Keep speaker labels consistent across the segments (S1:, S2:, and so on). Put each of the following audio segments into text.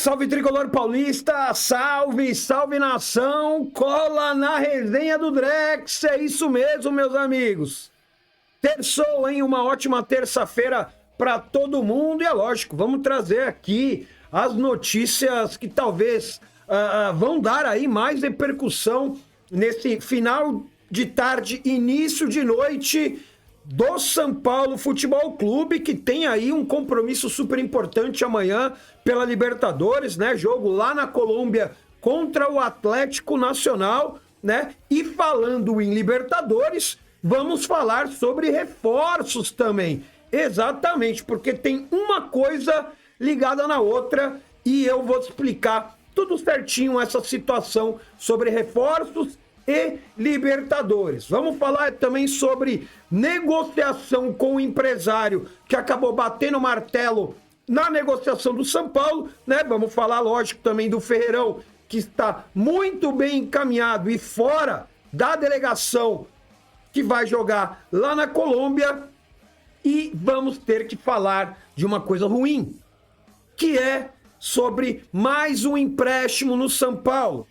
S1: Salve Tricolor Paulista, salve, salve nação, cola na resenha do Drex, é isso mesmo, meus amigos. Terçou, hein? Uma ótima terça-feira para todo mundo e é lógico, vamos trazer aqui as notícias que talvez vão dar aí mais repercussão nesse final de tarde, início de noite do São Paulo Futebol Clube, que tem aí um compromisso super importante amanhã pela Libertadores, né? Jogo lá na Colômbia contra o Atlético Nacional, né? E falando em Libertadores, vamos falar sobre reforços também. Exatamente, porque tem uma coisa ligada na outra e eu vou explicar tudo certinho essa situação sobre reforços e Libertadores. Vamos falar também sobre negociação com o empresário que acabou batendo o martelo na negociação do São Paulo, né? Vamos falar, lógico, também do Ferreirão, que está muito bem encaminhado e fora da delegação que vai jogar lá na Colômbia. E vamos ter que falar de uma coisa ruim, que é sobre mais um empréstimo no São Paulo.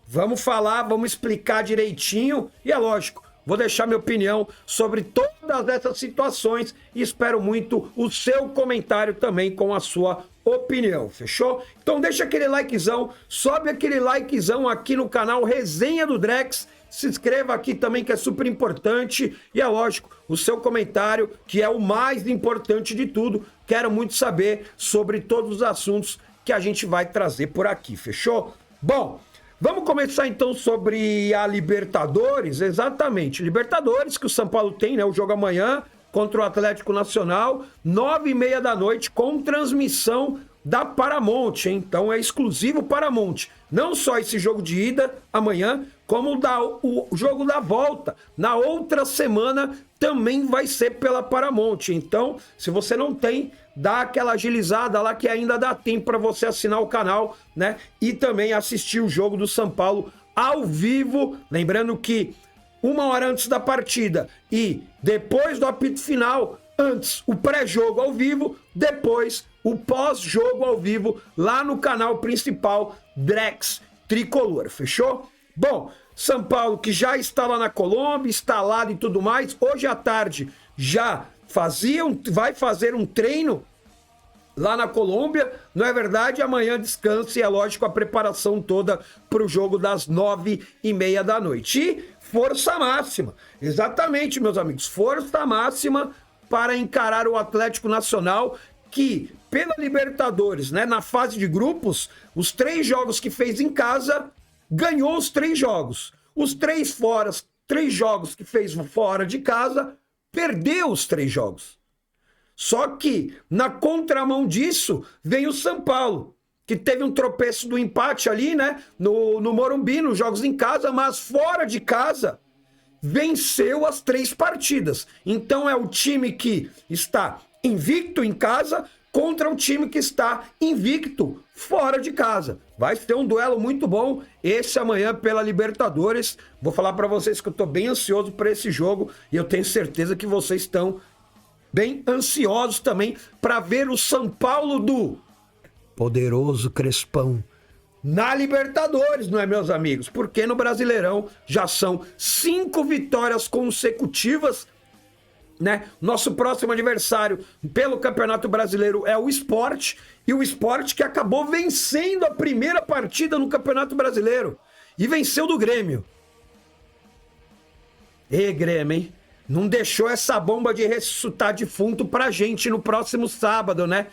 S1: Vamos falar, vamos explicar direitinho e é lógico, vou deixar minha opinião sobre todas essas situações e espero muito o seu comentário também com a sua opinião, fechou? Então deixa aquele likezão, sobe aquele likezão aqui no canal Resenha do Drex, se inscreva aqui também que é super importante e é lógico, o seu comentário que é o mais importante de tudo, quero muito saber sobre todos os assuntos que a gente vai trazer por aqui, fechou? Bom, vamos começar então sobre a Libertadores, exatamente, Libertadores que o São Paulo tem, né, o jogo amanhã contra o Atlético Nacional, 9h30 da noite, com transmissão da Paramount, hein? Então é exclusivo Paramount, não só esse jogo de ida amanhã, como o jogo da volta, na outra semana também vai ser pela Paramount, então se você não tem, dá aquela agilizada lá que ainda dá tempo para você assinar o canal, né? E também assistir o jogo do São Paulo ao vivo, lembrando que 1 hora antes da partida e depois do apito final, antes o pré-jogo ao vivo, depois o pós-jogo ao vivo lá no canal principal Drex Tricolor, fechou? Bom, São Paulo que já está lá na Colômbia, instalado e tudo mais, hoje à tarde já vai fazer um treino lá na Colômbia, não é verdade? Amanhã descansa e é lógico a preparação toda para o jogo das 9h30 da noite. E força máxima, exatamente, meus amigos, força máxima para encarar o Atlético Nacional, que pela Libertadores, né, na fase de grupos, os 3 jogos que fez em casa, ganhou os 3 jogos. Os 3 jogos que fez fora de casa, perdeu os 3 jogos. Só que, na contramão disso, vem o São Paulo, que teve um tropeço do empate ali, né, no Morumbi, nos jogos em casa, mas fora de casa, venceu as 3 partidas. Então é o time que está invicto em casa contra o time que está invicto fora de casa. Vai ser um duelo muito bom esse amanhã pela Libertadores. Vou falar para vocês que eu tô bem ansioso para esse jogo e eu tenho certeza que vocês estão bem ansiosos também para ver o São Paulo do poderoso Crespão na Libertadores, não é, meus amigos? Porque no Brasileirão já são 5 vitórias consecutivas, né? Nosso próximo adversário pelo Campeonato Brasileiro é o Sport, e o Sport que acabou vencendo a primeira partida no Campeonato Brasileiro e venceu do Grêmio. E Grêmio, hein? Não deixou essa bomba de ressuscitar defunto pra gente no próximo sábado, né?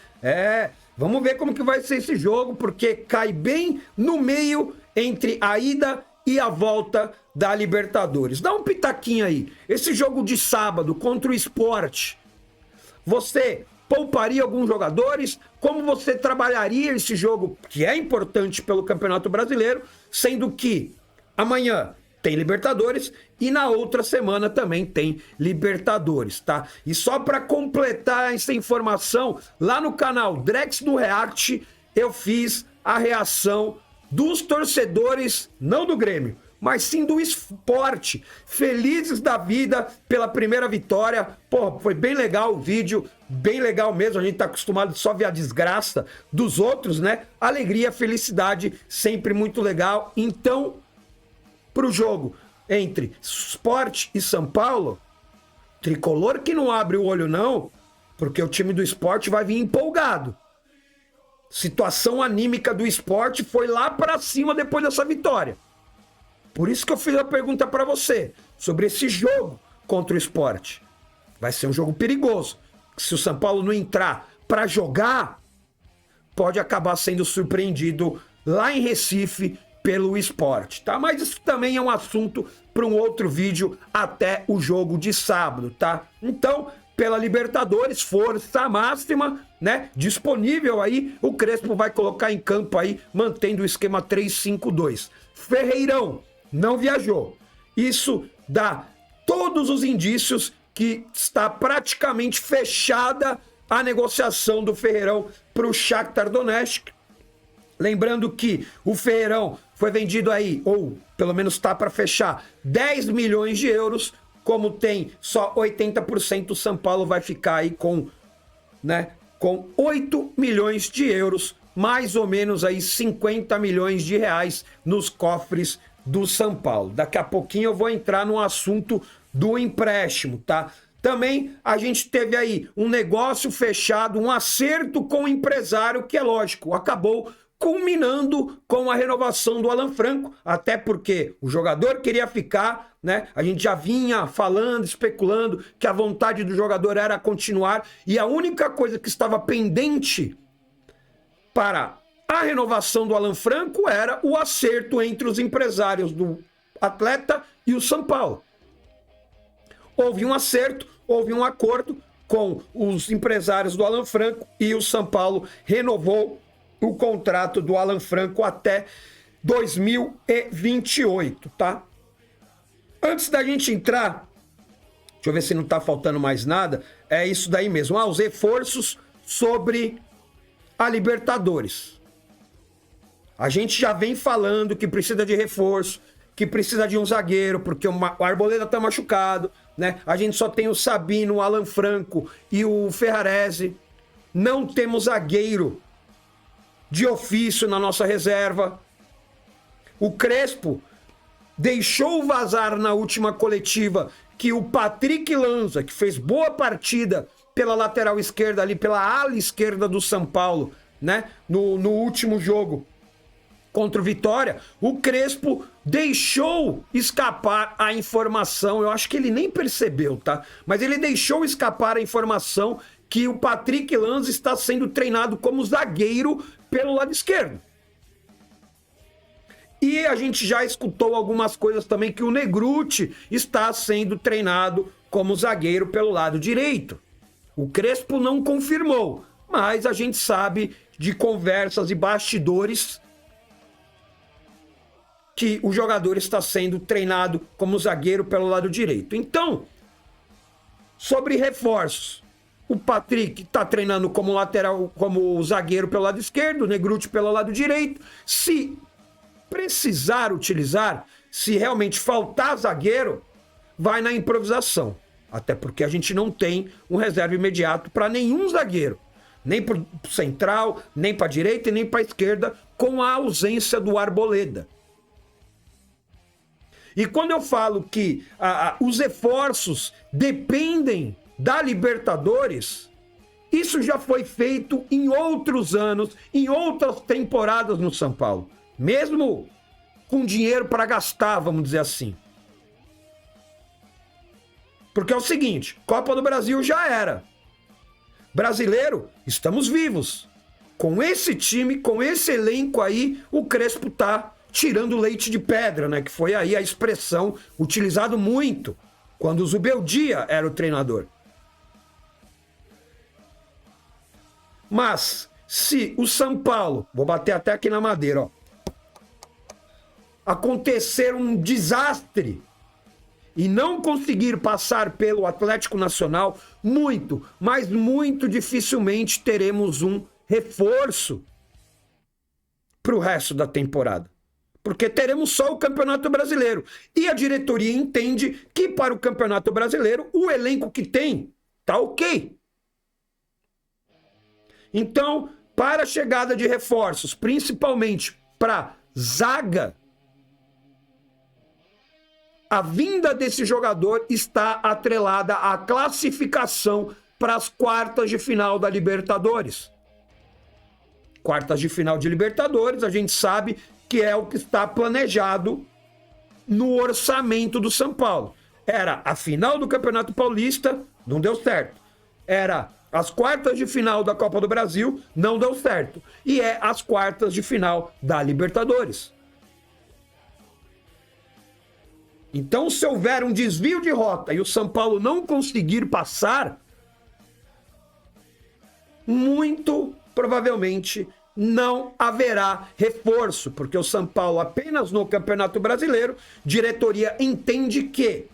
S1: Vamos ver como que vai ser esse jogo, porque cai bem no meio entre a ida e a volta da Libertadores. Dá um pitaquinho aí. Esse jogo de sábado contra o Sport, você pouparia alguns jogadores? Como você trabalharia esse jogo, que é importante pelo Campeonato Brasileiro, sendo que amanhã tem Libertadores e na outra semana também tem Libertadores, tá? E só para completar essa informação, lá no canal Drex do React, eu fiz a reação dos torcedores, não do Grêmio, mas sim do esporte. Felizes da vida pela primeira vitória. Pô, foi bem legal o vídeo, bem legal mesmo. A gente tá acostumado só a ver a desgraça dos outros, né? Alegria, felicidade, sempre muito legal. Então, pro jogo entre Sport e São Paulo, tricolor que não abre o olho não, porque o time do Sport vai vir empolgado. Situação anímica do Sport foi lá para cima depois dessa vitória. Por isso que eu fiz a pergunta para você sobre esse jogo contra o Sport. Vai ser um jogo perigoso. Se o São Paulo não entrar para jogar, pode acabar sendo surpreendido lá em Recife pelo Sport, tá? Mas isso também é um assunto para um outro vídeo até o jogo de sábado, tá? Então, pela Libertadores, força máxima, né? Disponível aí, o Crespo vai colocar em campo aí, mantendo o esquema 3-5-2. Ferreirão não viajou. Isso dá todos os indícios que está praticamente fechada a negociação do Ferreirão para o Shakhtar Donetsk. Lembrando que o Ferreirão foi vendido aí, ou pelo menos está para fechar, 10 milhões de euros. Como tem só 80%, o São Paulo vai ficar aí com 8 milhões de euros, mais ou menos aí 50 milhões de reais nos cofres do São Paulo. Daqui a pouquinho eu vou entrar no assunto do empréstimo, tá? Também a gente teve aí um negócio fechado, um acerto com o empresário, que é lógico, acabou culminando com a renovação do Alan Franco, até porque o jogador queria ficar, né? A gente já vinha falando, especulando que a vontade do jogador era continuar, e a única coisa que estava pendente para a renovação do Alan Franco era o acerto entre os empresários do atleta e o São Paulo. Houve um acerto, houve um acordo com os empresários do Alan Franco e o São Paulo renovou o contrato do Alan Franco até 2028, tá? Antes da gente entrar, deixa eu ver se não tá faltando mais nada, é isso daí mesmo, os reforços sobre a Libertadores. A gente já vem falando que precisa de reforço, que precisa de um zagueiro, porque o Arboleda tá machucado, né? A gente só tem o Sabino, o Alan Franco e o Ferrarese. Não temos zagueiro de ofício na nossa reserva. O Crespo deixou vazar na última coletiva que o Patrick Lanza, que fez boa partida pela lateral esquerda ali, pela ala esquerda do São Paulo, né? No último jogo contra o Vitória, o Crespo deixou escapar a informação, eu acho que ele nem percebeu, tá? Mas ele deixou escapar a informação que o Patrick Lanza está sendo treinado como zagueiro pelo lado esquerdo. E a gente já escutou algumas coisas também que o Negrutti está sendo treinado como zagueiro pelo lado direito. O Crespo não confirmou, mas a gente sabe de conversas e bastidores que o jogador está sendo treinado como zagueiro pelo lado direito. Então, sobre reforços, o Patrick está treinando como lateral, como zagueiro pelo lado esquerdo, o Negrutti pelo lado direito. Se precisar utilizar, se realmente faltar zagueiro, vai na improvisação. Até porque a gente não tem um reserva imediato para nenhum zagueiro. Nem para o central, nem para a direita e nem para a esquerda, com a ausência do Arboleda. E quando eu falo que os reforços dependem da Libertadores, isso já foi feito em outros anos, em outras temporadas no São Paulo. Mesmo com dinheiro para gastar, vamos dizer assim. Porque é o seguinte, Copa do Brasil já era. Brasileiro, estamos vivos. Com esse time, com esse elenco aí, o Crespo tá tirando leite de pedra, né? Que foi aí a expressão utilizada muito quando o Zubeldia era o treinador. Mas, se o São Paulo, vou bater até aqui na madeira, ó, acontecer um desastre e não conseguir passar pelo Atlético Nacional, muito, mas muito dificilmente teremos um reforço para o resto da temporada. porque teremos só o Campeonato Brasileiro. E a diretoria entende que para o Campeonato Brasileiro, o elenco que tem tá ok. Então, para a chegada de reforços, principalmente para zaga, a vinda desse jogador está atrelada à classificação para as quartas de final da Libertadores. Quartas de final de Libertadores, a gente sabe que é o que está planejado no orçamento do São Paulo. Era a final do Campeonato Paulista, não deu certo. Era as quartas de final da Copa do Brasil, não deu certo. E é as quartas de final da Libertadores. Então, se houver um desvio de rota e o São Paulo não conseguir passar, muito provavelmente não haverá reforço, porque o São Paulo apenas no Campeonato Brasileiro, diretoria entende que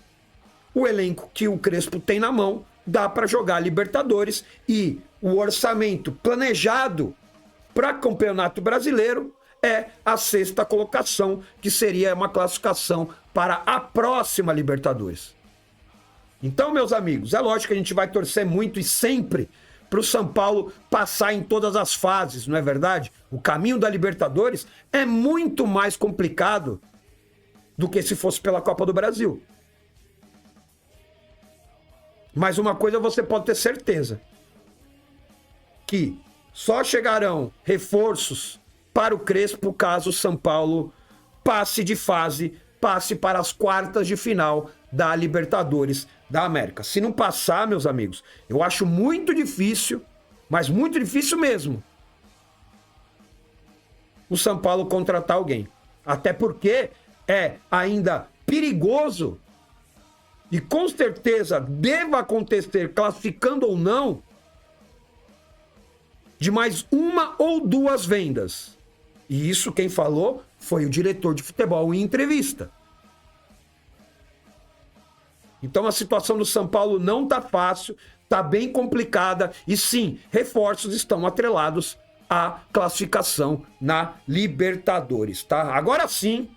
S1: o elenco que o Crespo tem na mão dá para jogar Libertadores e o orçamento planejado para Campeonato Brasileiro é a sexta colocação, que seria uma classificação para a próxima Libertadores. Então, meus amigos, é lógico que a gente vai torcer muito e sempre para o São Paulo passar em todas as fases, não é verdade? O caminho da Libertadores é muito mais complicado do que se fosse pela Copa do Brasil. Mas uma coisa você pode ter certeza, que só chegarão reforços para o Crespo caso o São Paulo passe de fase, passe para as quartas de final da Libertadores da América. Se não passar, meus amigos, eu acho muito difícil, mas muito difícil mesmo, o São Paulo contratar alguém. Até porque é ainda perigoso e com certeza deva acontecer, classificando ou não, de mais uma ou duas vendas. E isso quem falou foi o diretor de futebol em entrevista. Então a situação do São Paulo não tá fácil, tá bem complicada e sim, reforços estão atrelados à classificação na Libertadores, tá? Agora sim,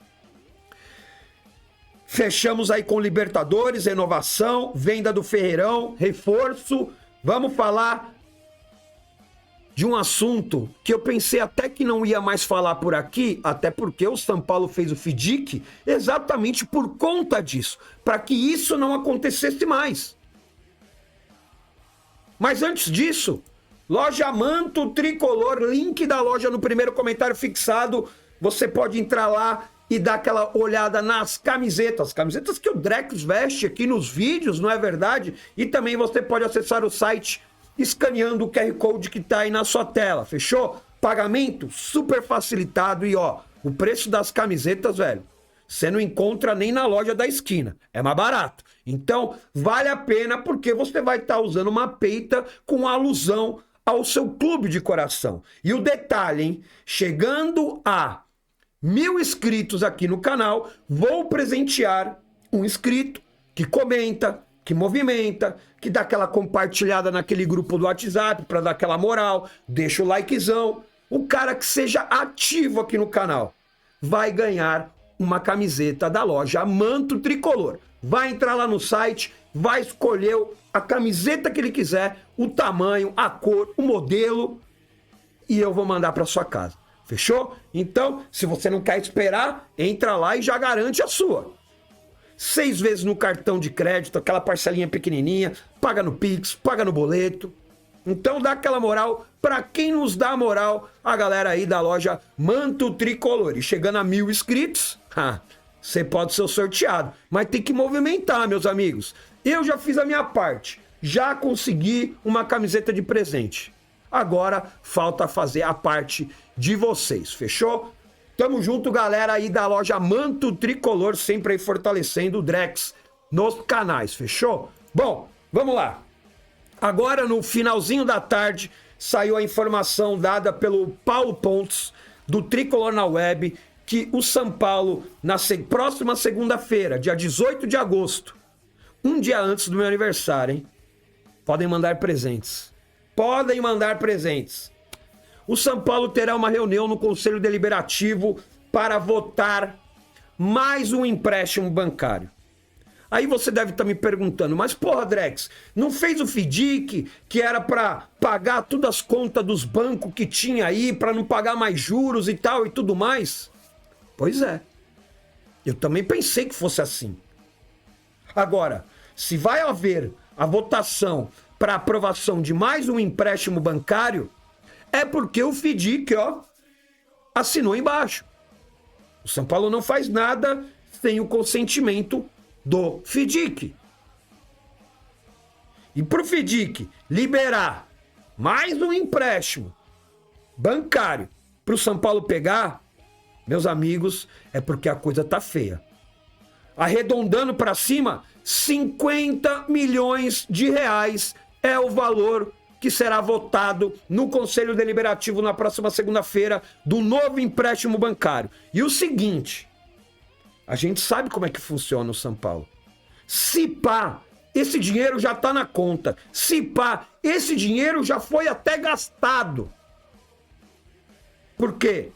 S1: fechamos aí com Libertadores, renovação, venda do Ferreirão, reforço. Vamos falar de um assunto que eu pensei até que não ia mais falar por aqui, até porque o São Paulo fez o FDIC exatamente por conta disso, para que isso não acontecesse mais. Mas antes disso, loja Manto Tricolor, link da loja no primeiro comentário fixado, você pode entrar lá e dar aquela olhada nas camisetas que o Drex veste aqui nos vídeos, não é verdade? E também você pode acessar o site escaneando o QR Code que tá aí na sua tela, fechou? Pagamento super facilitado e ó, o preço das camisetas, velho, você não encontra nem na loja da esquina, é mais barato. Então, vale a pena porque você vai estar usando uma peita com alusão ao seu clube de coração. E o detalhe, hein? Chegando a 1000 inscritos aqui no canal, vou presentear um inscrito que comenta, que movimenta, que dá aquela compartilhada naquele grupo do WhatsApp para dar aquela moral, deixa o likezão. O cara que seja ativo aqui no canal vai ganhar uma camiseta da loja Manto Tricolor. Vai entrar lá no site, vai escolher a camiseta que ele quiser, o tamanho, a cor, o modelo e eu vou mandar para sua casa. Fechou? Então, se você não quer esperar, entra lá e já garante a sua. 6 vezes no cartão de crédito, aquela parcelinha pequenininha, paga no Pix, paga no boleto. Então dá aquela moral para quem nos dá moral, a galera aí da loja Manto Tricolor. E chegando a 1000 inscritos, você pode ser o sorteado. Mas tem que movimentar, meus amigos. Eu já fiz a minha parte, já consegui uma camiseta de presente. Agora falta fazer a parte de vocês, fechou? Tamo junto, galera aí da loja Manto Tricolor, sempre aí fortalecendo o Drex nos canais, fechou? Bom, vamos lá. Agora, no finalzinho da tarde, saiu a informação dada pelo Paulo Pontes, do Tricolor na Web, que o São Paulo, na próxima segunda-feira, dia 18 de agosto, um dia antes do meu aniversário, hein? Podem mandar presentes. Podem mandar presentes. O São Paulo terá uma reunião no Conselho Deliberativo para votar mais um empréstimo bancário. Aí você deve estar me perguntando, mas porra, Drex, não fez o FDIC, que era para pagar todas as contas dos bancos que tinha aí, para não pagar mais juros e tal e tudo mais? Pois é. Eu também pensei que fosse assim. Agora, se vai haver a votação para aprovação de mais um empréstimo bancário, é porque o FDIC, assinou embaixo. O São Paulo não faz nada sem o consentimento do FDIC. E para o FDIC liberar mais um empréstimo bancário para o São Paulo pegar, meus amigos, é porque a coisa tá feia. Arredondando para cima, 50 milhões de reais é o valor que será votado no Conselho Deliberativo na próxima segunda-feira do novo empréstimo bancário. E o seguinte, a gente sabe como é que funciona o São Paulo. Se pá, esse dinheiro já está na conta. Se pá, esse dinheiro já foi até gastado. Por quê?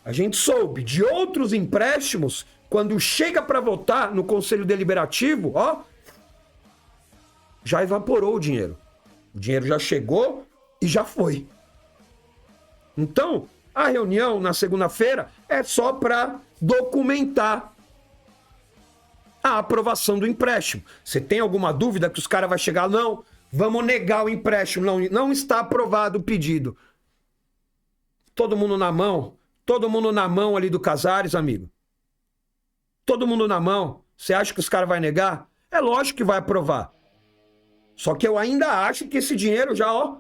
S1: A gente soube de outros empréstimos, quando chega para votar no Conselho Deliberativo, já evaporou o dinheiro. O dinheiro já chegou e já foi. Então, a reunião na segunda-feira é só para documentar a aprovação do empréstimo. Você tem alguma dúvida que os caras vão chegar? Não, vamos negar o empréstimo. Não está aprovado o pedido. Todo mundo na mão ali do Casares, amigo. Todo mundo na mão. Você acha que os caras vão negar? É lógico que vai aprovar. Só que eu ainda acho que esse dinheiro já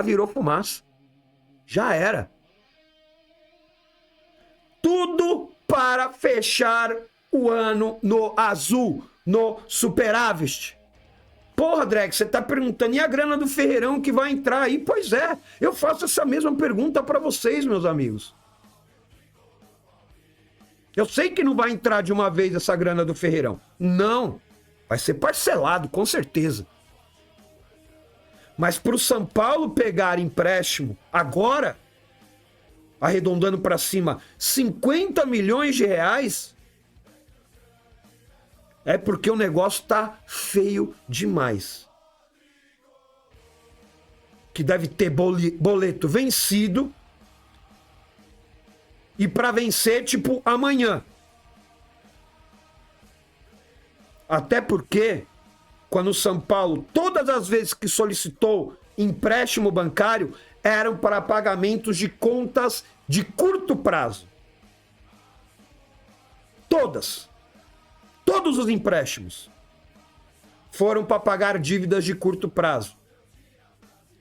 S1: virou fumaça. Já era. Tudo para fechar o ano no azul, no superávit. Porra, Dreg, você tá perguntando, e a grana do Ferreirão que vai entrar aí? Pois é, eu faço essa mesma pergunta para vocês, meus amigos. Eu sei que não vai entrar de uma vez essa grana do Ferreirão. Não. Vai ser parcelado, com certeza. Mas para o São Paulo pegar empréstimo agora, arredondando para cima, 50 milhões de reais, é porque o negócio tá feio demais. Que deve ter boleto vencido. E para vencer, tipo, amanhã. Até porque, quando o São Paulo, todas as vezes que solicitou empréstimo bancário, eram para pagamentos de contas de curto prazo. Todas. Todos os empréstimos foram para pagar dívidas de curto prazo.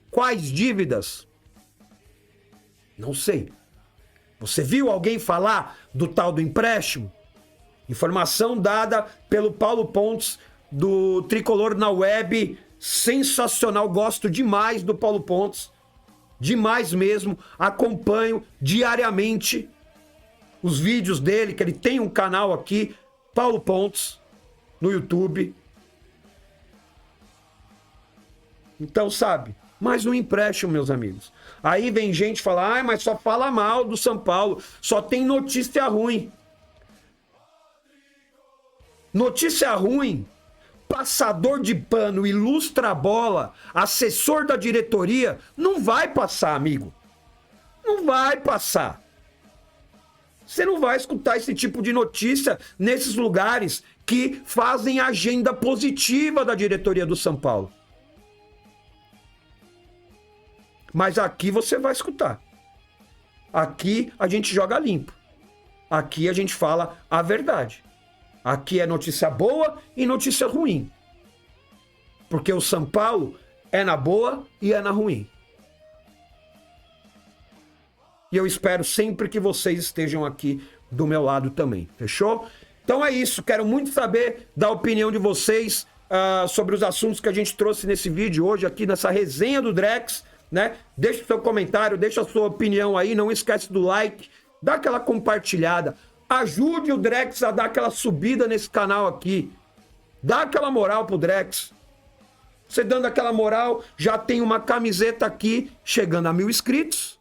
S1: Quais dívidas? Não sei. Você viu alguém falar do tal do empréstimo? Informação dada pelo Paulo Pontes, do Tricolor na Web. Sensacional, gosto demais do Paulo Pontes. Demais mesmo. Acompanho diariamente os vídeos dele, que ele tem um canal aqui, Paulo Pontes, no YouTube. Então, sabe, mais um empréstimo, meus amigos. Aí vem gente falar, mas só fala mal do São Paulo, só tem notícia ruim. Notícia ruim, passador de pano, ilustra-bola, assessor da diretoria, não vai passar, amigo. Não vai passar. Você não vai escutar esse tipo de notícia nesses lugares que fazem agenda positiva da diretoria do São Paulo. Mas aqui você vai escutar. Aqui a gente joga limpo. Aqui a gente fala a verdade. Aqui é notícia boa e notícia ruim. Porque o São Paulo é na boa e é na ruim. E eu espero sempre que vocês estejam aqui do meu lado também. Fechou? Então é isso. Quero muito saber da opinião de vocês sobre os assuntos que a gente trouxe nesse vídeo hoje aqui, nessa resenha do Drex, né? Deixa o seu comentário, deixa a sua opinião aí. Não esquece do like, dá aquela compartilhada. Ajude o Drex a dar aquela subida nesse canal aqui. Dá aquela moral pro Drex. Você dando aquela moral, já tem uma camiseta aqui chegando a 1000 inscritos.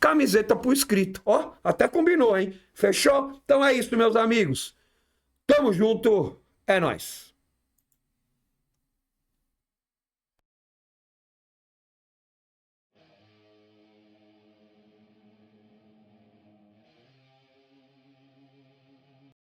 S1: camiseta por escrito. Ó, até combinou, hein? Fechou? Então é isso, meus amigos. Tamo junto, é nóis.